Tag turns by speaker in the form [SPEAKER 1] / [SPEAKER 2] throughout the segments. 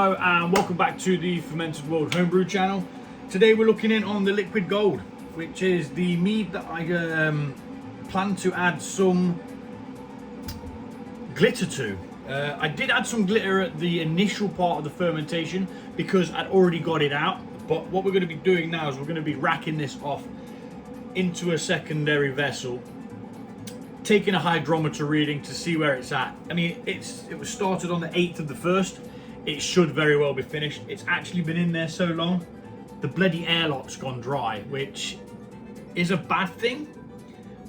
[SPEAKER 1] Hello and welcome back to the Fermented World Homebrew channel. Today we're looking in on the liquid gold, which is the mead that I plan to add some glitter to. I did add some glitter at the initial part of the fermentation because I'd already got it out, but what we're going to be doing now is we're going to be racking this off into a secondary vessel, taking a hydrometer reading to see where it's at. I mean, it was started on the 8th of the 1st. It should very well be finished. It's actually been in there so long, the bloody airlock's gone dry, which is a bad thing.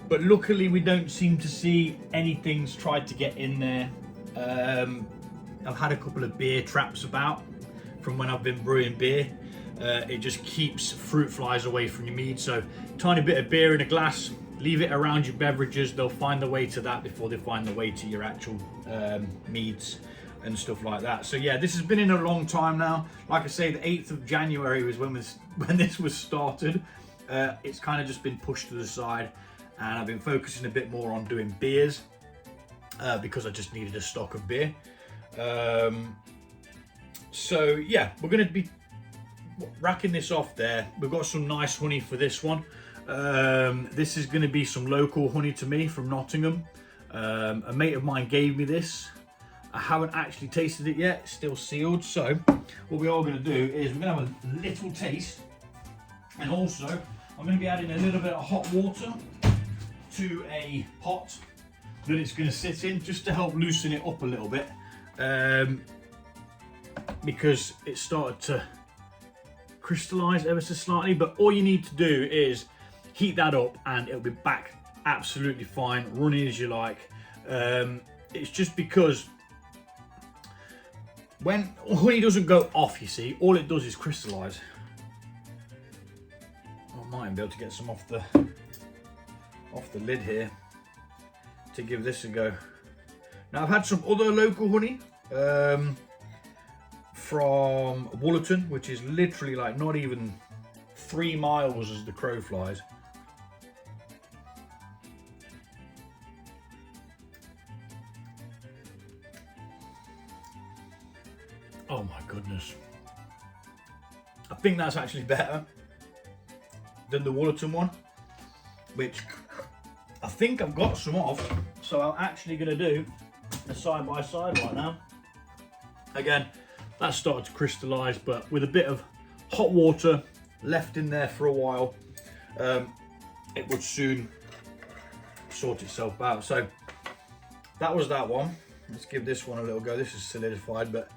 [SPEAKER 1] But luckily we don't seem to see anything's tried to get in there. I've had a couple of beer traps about from when I've been brewing beer. It just keeps fruit flies away from your mead. So tiny bit of beer in a glass, leave it around your beverages. They'll find the way to that before they find the way to your actual meads and stuff like that. So yeah, this has been in a long time now. Like I say, the 8th of January was when this was started. It's kind of just been pushed to the side, and I've been focusing a bit more on doing beers because I just needed a stock of beer. So yeah, we're going to be racking this off there. We've got some nice honey for this one. This is going to be some local honey to me from Nottingham. A mate of mine gave me this. I haven't actually tasted it yet, it's still sealed. So what we are going to do is we're going to have a little taste, and also I'm going to be adding a little bit of hot water to a pot that it's going to sit in, just to help loosen it up a little bit, because it started to crystallize ever so slightly. But all you need to do is heat that up and it'll be back absolutely fine, running as you like. It's just because when honey doesn't go off, you see, all it does is crystallize. I might even be able to get some off the lid here to give this a go. Now I've had some other local honey from Woollerton, which is literally like not even 3 miles as the crow flies. Oh my goodness. I think that's actually better than the Woollerton one, which I think I've got some of. So I'm actually going to do a side by side right now. Again, that started to crystallize, but with a bit of hot water left in there for a while, it would soon sort itself out. So that was that one. Let's give this one a little go. This is solidified, but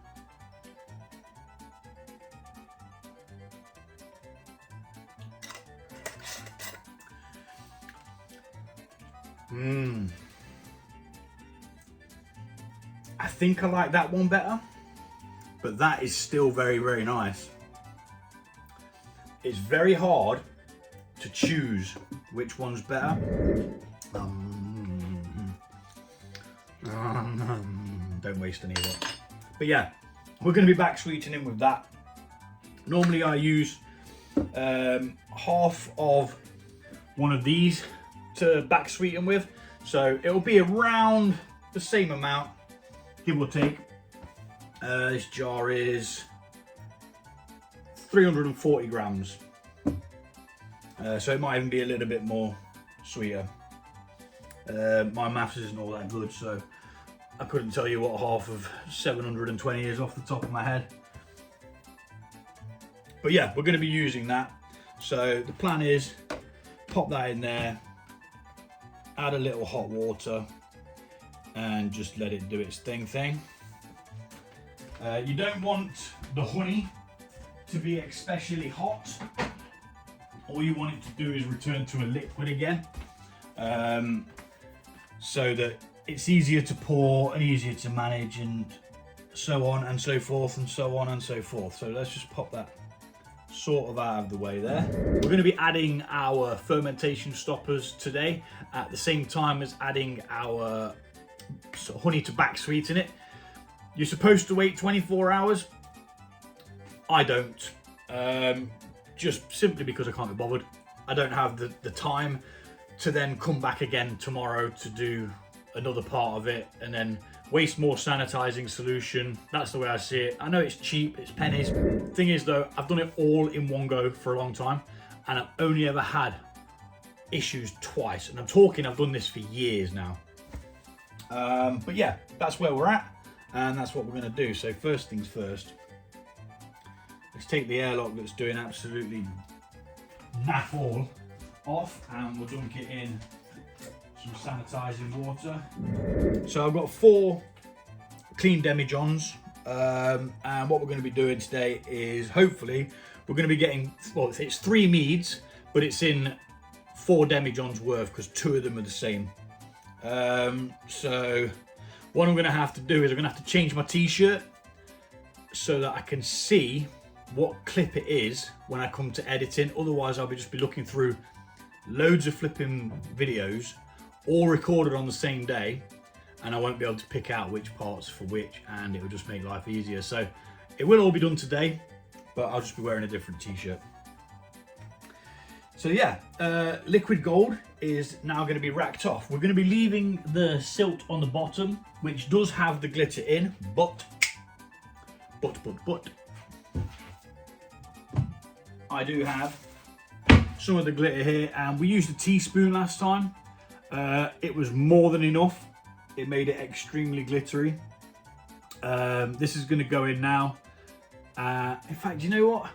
[SPEAKER 1] I think I like that one better, but that is still very, very nice. It's very hard to choose which one's better. Don't waste any of it. But yeah, we're going to be back sweetening with that. Normally I use half of one of these to back sweeten with, so it'll be around the same amount, give or take. This jar is 340 grams, so it might even be a little bit more sweeter. My maths isn't all that good, so I couldn't tell you what half of 720 is off the top of my head. But yeah, we're going to be using that. So the plan is pop that in there, add a little hot water, and just let it do its thing. You don't want the honey to be especially hot. All you want it to do is return to a liquid again, so that it's easier to pour and easier to manage, and so on and so forth and so on and so forth. So let's just pop that sort of out of the way there. We're going to be adding our fermentation stoppers today at the same time as adding our honey to back sweeten it. You're supposed to wait 24 hours. I don't, just simply because I can't be bothered. I don't have the time to then come back again tomorrow to do another part of it and then waste more sanitizing solution. That's the way I see it. I know it's cheap, it's pennies. Thing is though, I've done it all in one go for a long time, and I've only ever had issues twice. And I'm talking, I've done this for years now. But yeah, that's where we're at, and that's what we're gonna do. So first things first, let's take the airlock that's doing absolutely naff all off, and we'll dunk it in some sanitizing water. So I've got 4 clean demijohns, and what we're going to be doing today is hopefully we're going to be getting, well, it's 3 meads, but it's in 4 demijohns worth because 2 of them are the same. So what I'm going to have to do is I'm going to have to change my t-shirt so that I can see what clip it is when I come to editing. Otherwise I'll just be looking through loads of flipping videos all recorded on the same day, and I won't be able to pick out which parts for which, and it will just make life easier. So it will all be done today, but I'll just be wearing a different t-shirt. So yeah, liquid gold is now going to be racked off. We're going to be leaving the silt on the bottom, which does have the glitter in, but I do have some of the glitter here, and we used a teaspoon last time. It was more than enough. It made it extremely glittery. This is going to go in now. In fact, you know what?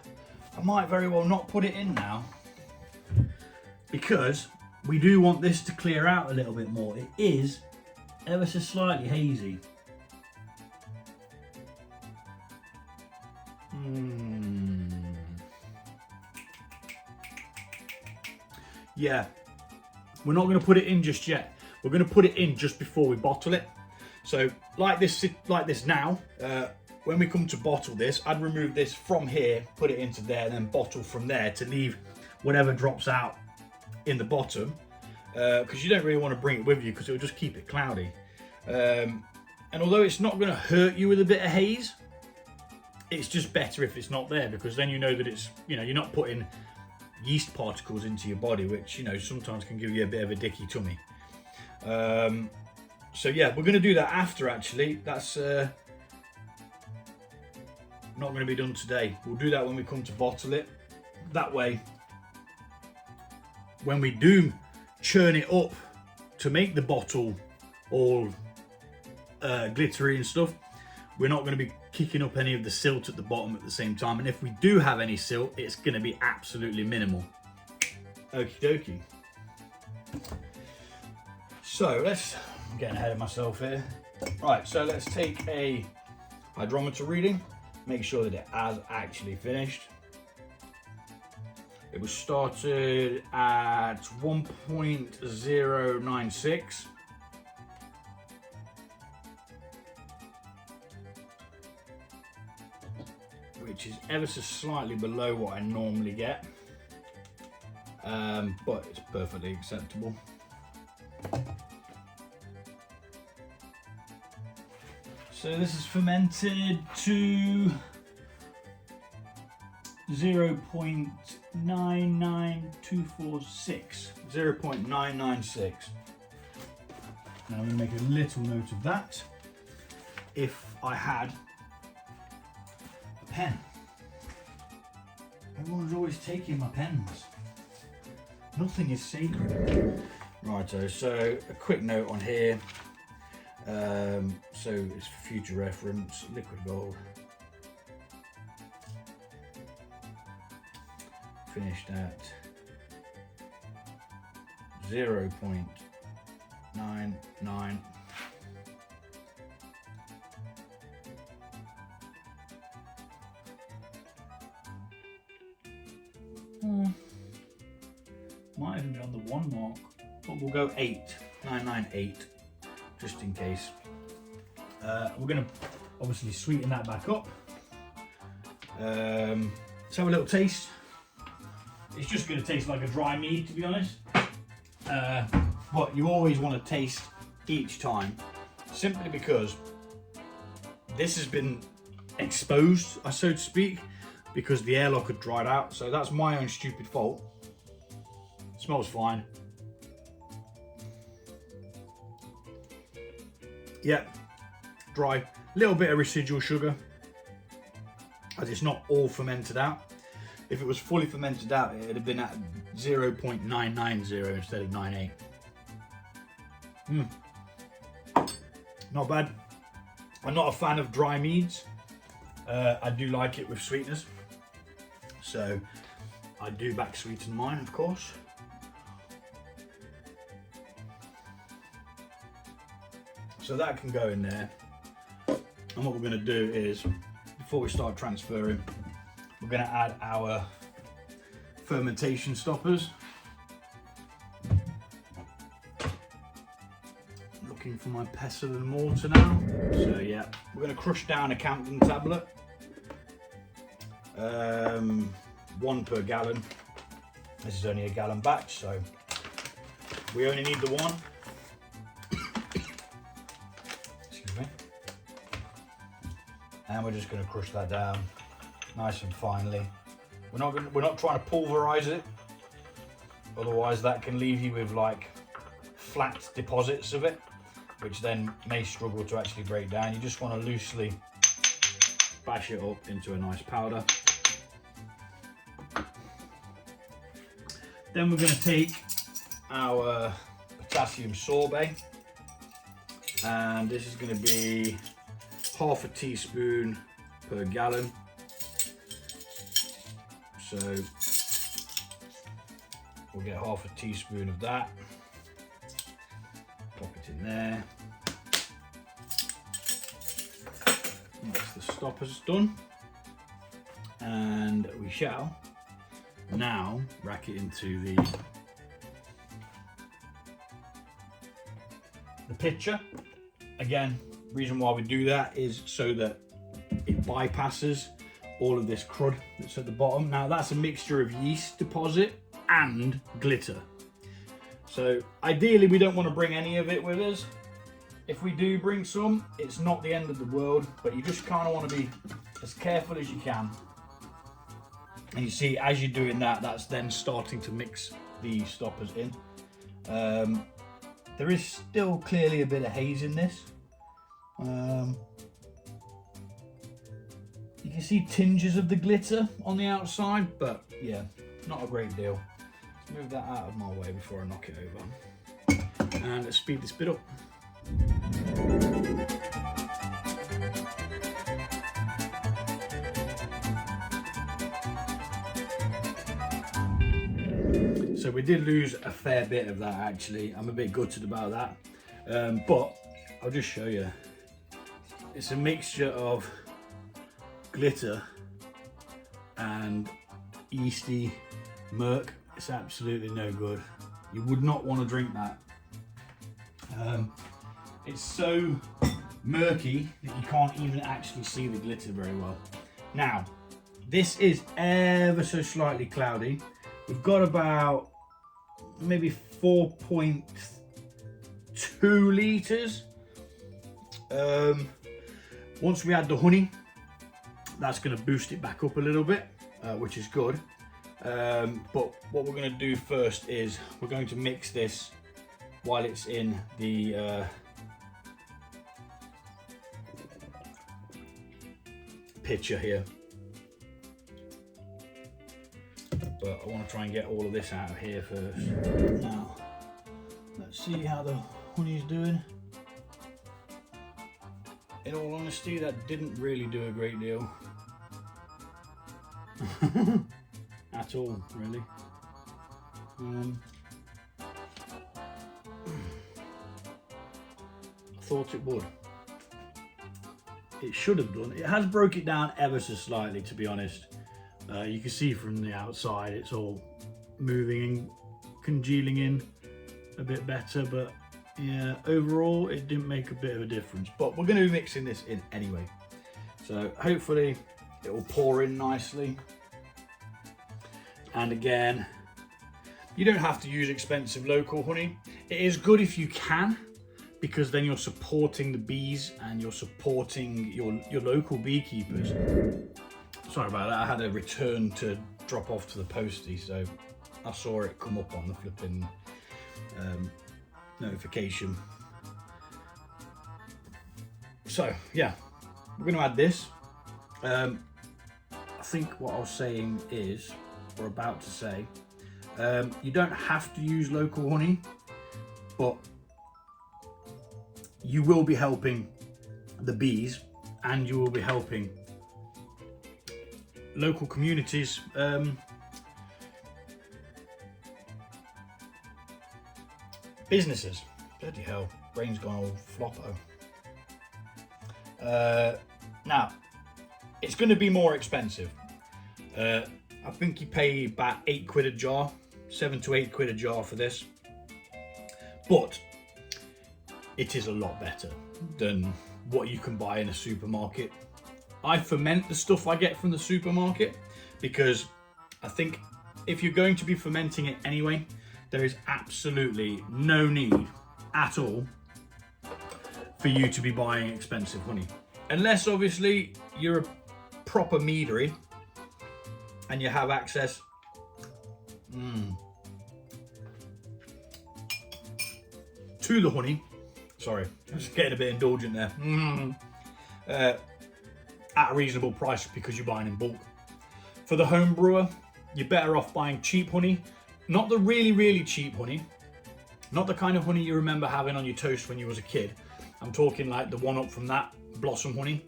[SPEAKER 1] I might very well not put it in now, because we do want this to clear out a little bit more. It is ever so slightly hazy. Yeah, we're not going to put it in just yet. We're going to put it in just before we bottle it. So like this now, when we come to bottle this, I'd remove this from here, put it into there, and then bottle from there to leave whatever drops out in the bottom, because you don't really want to bring it with you because it will just keep it cloudy. And although it's not going to hurt you with a bit of haze, it's just better if it's not there, because then you know that it's, you know, you're not putting yeast particles into your body, which, you know, sometimes can give you a bit of a dicky tummy. So yeah, we're going to do that after, actually. That's not going to be done today. We'll do that when we come to bottle it. That way, when we do churn it up to make the bottle all glittery and stuff, we're not going to be kicking up any of the silt at the bottom at the same time. And if we do have any silt, it's going to be absolutely minimal. Okie dokie. So I'm getting ahead of myself here. Right, so let's take a hydrometer reading, make sure that it has actually finished. It was started at 1.096. Which is ever so slightly below what I normally get, but it's perfectly acceptable. So this is fermented to 0.99246. 0.996. Now I'm going to make a little note of that. If I had pen. Everyone's always taking my pens. Nothing is sacred. Righto, so a quick note on here. So it's for future reference, liquid gold. Finished at 0.99. Might even be on the 1 mark, but we'll go 998 just in case. We're going to obviously sweeten that back up. Let's have a little taste. It's just going to taste like a dry mead, to be honest. But you always want to taste each time, simply because this has been exposed, so to speak, because the airlock had dried out. So that's my own stupid fault. It smells fine. Yeah, dry. Little bit of residual sugar, as it's not all fermented out. If it was fully fermented out, it would have been at 0.990 instead of 98. Not bad. I'm not a fan of dry meads. I do like it with sweeteners. So I do back sweeten mine, of course. So that can go in there. And what we're going to do is, before we start transferring, we're going to add our fermentation stoppers. Looking for my pestle and mortar now. So yeah, we're going to crush down a Camden tablet. 1 per gallon. This is only a gallon batch, so we only need the one. Excuse me. And we're just going to crush that down nice and finely. We're not trying to pulverize it, otherwise that can leave you with like flat deposits of it, which then may struggle to actually break down. You just want to loosely bash it up into a nice powder. Then we're going to take our potassium sorbate, and this is going to be half a teaspoon per gallon. So we'll get half a teaspoon of that, pop it in there. That's the stoppers done, and we shall now rack it into the pitcher. Again, reason why we do that is so that it bypasses all of this crud that's at the bottom. Now that's a mixture of yeast deposit and glitter. So ideally we don't want to bring any of it with us. If we do bring some, it's not the end of the world, but you just kind of want to be as careful as you can. And you see, as you're doing that, that's then starting to mix the stoppers in. There is still clearly a bit of haze in this. You can see tinges of the glitter on the outside, but yeah, not a great deal. Let's move that out of my way before I knock it over. And let's speed this bit up. So we did lose a fair bit of that actually. I'm a bit gutted about that. But I'll just show you. It's a mixture of glitter and yeasty murk. It's absolutely no good. You would not want to drink that. It's so murky that you can't even actually see the glitter very well. Now, this is ever so slightly cloudy. We've got about maybe 4.2 litres. Once we add the honey, that's going to boost it back up a little bit, which is good. But what we're going to do first is we're going to mix this while it's in the pitcher here. But I want to try and get all of this out of here first. Now, let's see how the honey's doing. In all honesty, that didn't really do a great deal. At all, really. I thought it would. It should have done. It has broke it down ever so slightly, to be honest. You can see from the outside it's all moving and congealing in a bit better, but yeah, overall it didn't make a bit of a difference. But we're going to be mixing this in anyway, so hopefully it will pour in nicely. And again, you don't have to use expensive local honey. It is good if you can, because then you're supporting the bees and you're supporting your local beekeepers. Sorry about that, I had a return to drop off to the postie, so I saw it come up on the flipping notification. So yeah, we're going to add this. I think what I was saying is, or about to say, you don't have to use local honey, but you will be helping the bees and you will be helping local communities businesses. Bloody hell, brain's gone all floppo. Now, it's going to be more expensive. I think you pay about 8 quid a jar, 7 to 8 quid a jar for this. But it is a lot better than what you can buy in a supermarket. I ferment the stuff I get from the supermarket because I think if you're going to be fermenting it anyway, there is absolutely no need at all for you to be buying expensive honey. Unless obviously you're a proper meadery and you have access to the honey. Sorry, I was getting a bit indulgent there. At a reasonable price because you're buying in bulk. For the home brewer, you're better off buying cheap honey. Not the really, really cheap honey. Not the kind of honey you remember having on your toast when you was a kid. I'm talking like the one up from that, Blossom honey.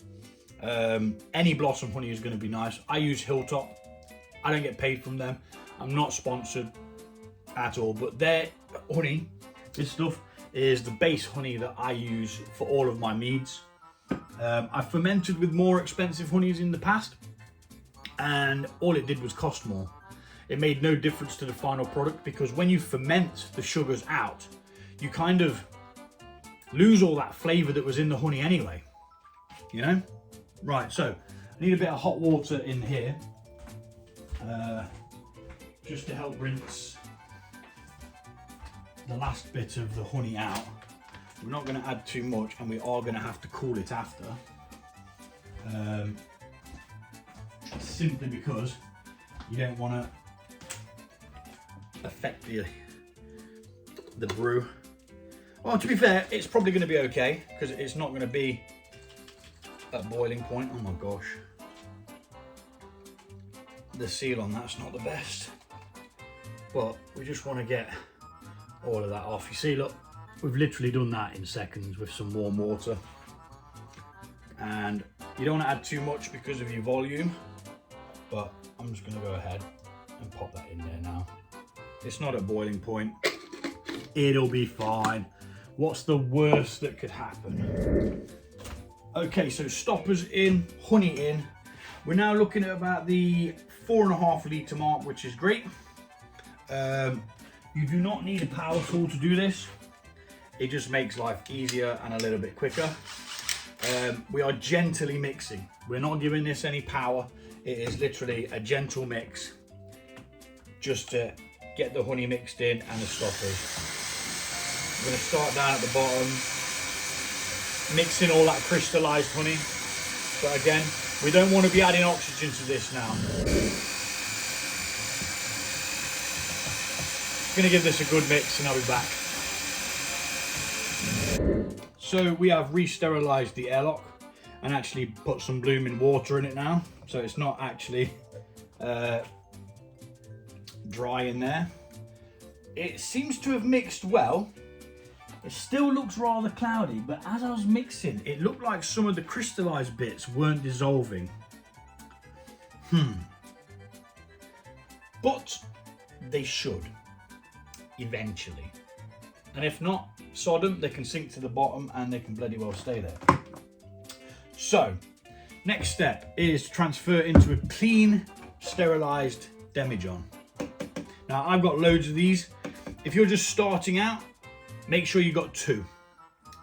[SPEAKER 1] Any Blossom honey is going to be nice. I use Hilltop. I don't get paid from them. I'm not sponsored at all, but their honey, this stuff, is the base honey that I use for all of my meads. I've fermented with more expensive honeys in the past, and all it did was cost more. It made no difference to the final product because when you ferment the sugars out, you kind of lose all that flavour that was in the honey anyway, you know? Right, so I need a bit of hot water in here just to help rinse the last bit of the honey out. We're not going to add too much and we are going to have to cool it after. Simply because you don't want to affect the brew. Well, to be fair, it's probably going to be okay because it's not going to be at boiling point. Oh my gosh. The seal on that's not the best. But we just want to get all of that off. You see, look, we've literally done that in seconds with some warm water. And you don't want to add too much because of your volume, but I'm just going to go ahead and pop that in there now. It's not at boiling point. It'll be fine. What's the worst that could happen? Okay, so stoppers in, honey in. We're now looking at about the 4.5 litre mark, which is great. You do not need a power tool to do this. It just makes life easier and a little bit quicker. We are gently mixing. We're not giving this any power. It is literally a gentle mix just to get the honey mixed in and the stoppers. I'm going to start down at the bottom, mixing all that crystallized honey. But again, we don't want to be adding oxygen to this now. Going to give this a good mix and I'll be back. So we have re-sterilized the airlock and actually put some blooming water in it now. So it's not actually dry in there. It seems to have mixed well. It still looks rather cloudy, but as I was mixing, it looked like some of the crystallized bits weren't dissolving. But they should, eventually. And if not, sod them, they can sink to the bottom and they can bloody well stay there. So, next step is to transfer into a clean, sterilized demijohn. Now, I've got loads of these. If you're just starting out, make sure you got 2,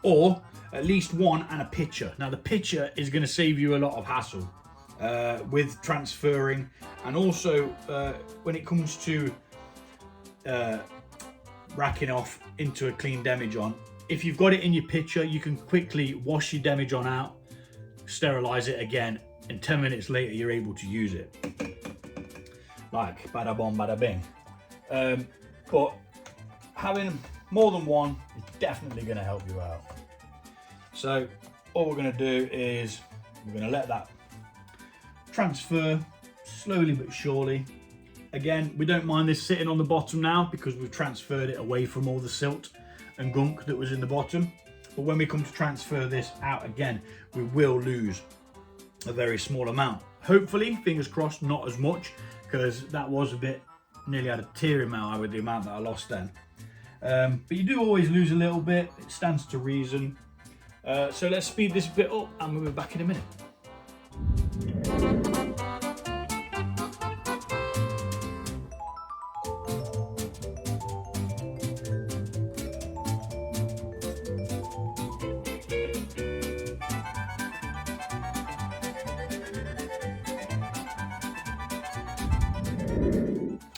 [SPEAKER 1] or at least 1 and a pitcher. Now the pitcher is going to save you a lot of hassle with transferring, and also when it comes to racking off into a clean demijohn. If you've got it in your pitcher, you can quickly wash your demijohn out, sterilize it again, and 10 minutes later you're able to use it. Like bada bom, bada bing. But having more than one is definitely going to help you out. So all we're going to do is we're going to let that transfer slowly but surely. Again, we don't mind this sitting on the bottom now because we've transferred it away from all the silt and gunk that was in the bottom. But when we come to transfer this out again, we will lose a very small amount. Hopefully, fingers crossed, not as much, because that was a bit, nearly had a tear in my eye with the amount that I lost then. But you do always lose a little bit, it stands to reason. So let's speed this bit up and we'll be back in a minute.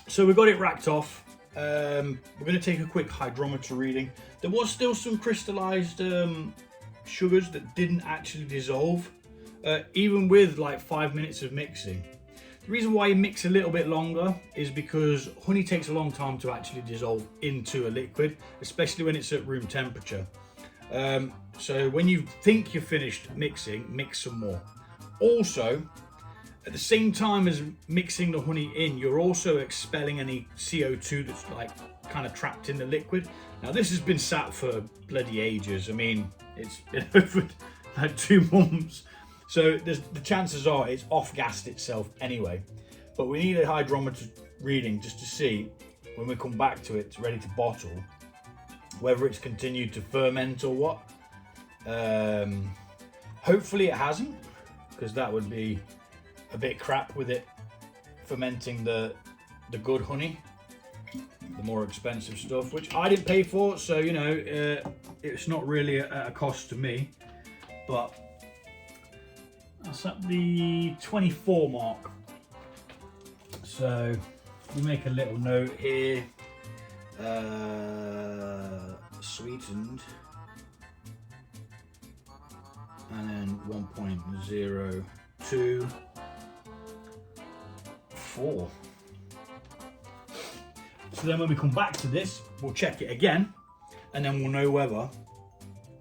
[SPEAKER 1] So we got it racked off. We're going to take a quick hydrometer reading. There was still some crystallized sugars that didn't actually dissolve, even with like 5 minutes of mixing. The reason why you mix a little bit longer is because honey takes a long time to actually dissolve into a liquid, especially when it's at room temperature. So when you think you're finished mixing, mix some more. Also, at the same time as mixing the honey in, you're also expelling any CO2 that's like kind of trapped in the liquid. Now this has been sat for bloody ages. I mean, it's been over like 2 months. So the chances are it's off-gassed itself anyway. But we need a hydrometer reading just to see when we come back to it, it's ready to bottle, whether it's continued to ferment or what. Hopefully it hasn't, because that would be a bit crap with it fermenting the good honey, the more expensive stuff, which I didn't pay for, so you know, it's not really a cost to me. But that's at the 24 mark, so we make a little note here, sweetened, and then 1.02 4. So then when we come back to this, we'll check it again and then we'll know whether.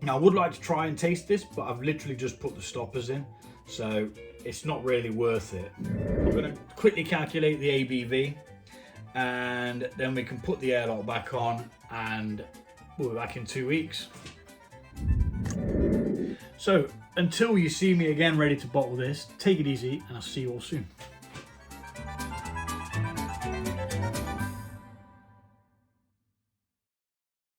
[SPEAKER 1] Now I would like to try and taste this, but I've literally just put the stoppers in, so it's not really worth it. I'm going to quickly calculate the ABV and then we can put the airlock back on and we'll be back in 2 weeks. So until you see me again ready to bottle this, take it easy and I'll see you all soon.